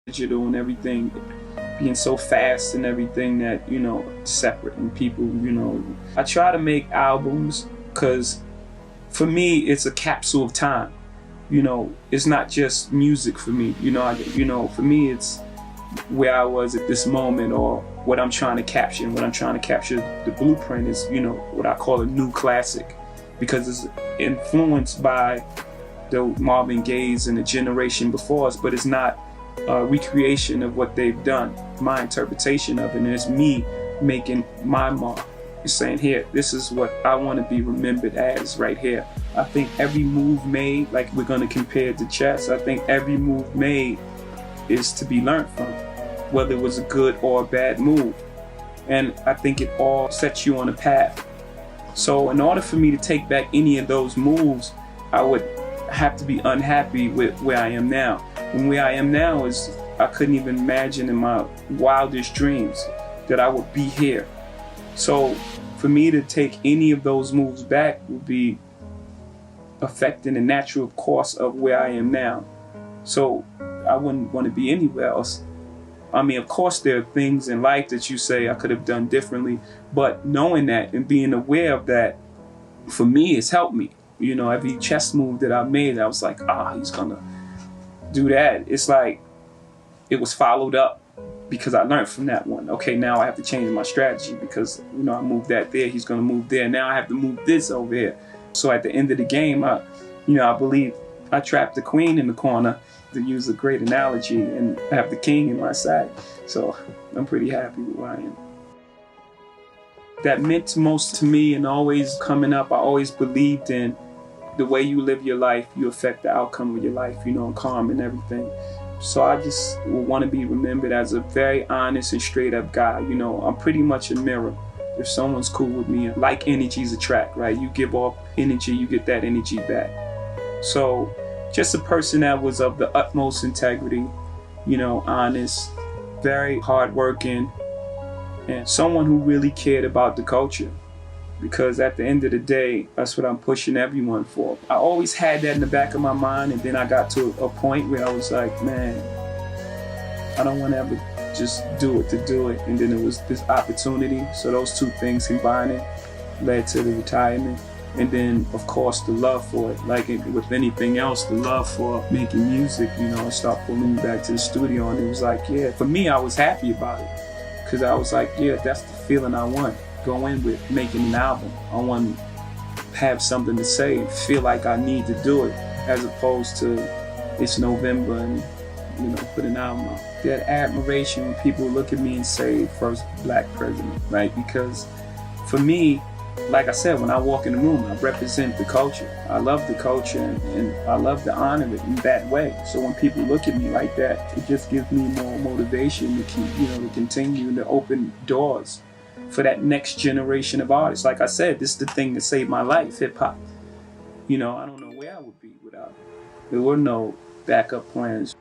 digital and everything being so fast and everything that, separate and people, I try to make albums because for me, it's a capsule of time. It's not just music for me. For me, it's where I was at this moment or what I'm trying to capture. And what I'm trying to capture, the blueprint is, what I call a new classic because it's influenced by the Marvin Gaye's and the generation before us, but it's not a recreation of what they've done. My interpretation of it, and it's me making my mark. It's saying, here, this is what I want to be remembered as right here. I think every move made, like we're going to compare it to chess, I think every move made is to be learned from, whether it was a good or a bad move. And I think it all sets you on a path. So in order for me to take back any of those moves, I would have to be unhappy with where I am now. And where I am now is I couldn't even imagine in my wildest dreams that I would be here. So for me to take any of those moves back would be affecting the natural course of where I am now. So I wouldn't want to be anywhere else. I mean, of course, there are things in life that you say I could have done differently, but knowing that and being aware of that, for me, it's helped me. Every chess move that I made, I was like, he's gonna do that. It's like it was followed up because I learned from that one. Okay, now I have to change my strategy because, I moved that there, he's gonna move there. Now I have to move this over here. So at the end of the game, I believe I trapped the queen in the corner, to use a great analogy, and I have the king in my side. So I'm pretty happy with where I am. That meant most to me, and always coming up, I always believed in the way you live your life, you affect the outcome of your life, calm and everything. So I just want to be remembered as a very honest and straight up guy. I'm pretty much a mirror. If someone's cool with me, like energies attract, right? You give off energy, you get that energy back. So just a person that was of the utmost integrity, honest, very hardworking, and someone who really cared about the culture. Because at the end of the day, that's what I'm pushing everyone for. I always had that in the back of my mind, and then I got to a point where I was like, man, I don't want to ever just do it to do it. And then it was this opportunity. So those two things combining led to the retirement. And then, of course, the love for it. Like with anything else, the love for making music, and start pulling me back to the studio. And it was like, yeah, for me, I was happy about it. Because I was like, yeah, that's the feeling I want. Go in with making an album. I want to have something to say, feel like I need to do it, as opposed to it's November and, put an album out. That admiration when people look at me and say, first black president, right? Because for me, like I said, when I walk in the room, I represent the culture. I love the culture and I love to honor it in that way. So when people look at me like that, it just gives me more motivation to keep, to continue to open doors for that next generation of artists. Like I said, this is the thing that saved my life, hip hop. I don't know where I would be without it. There were no backup plans.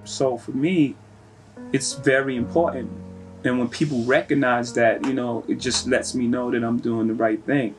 So for me, it's very important. And when people recognize that, it just lets me know that I'm doing the right thing.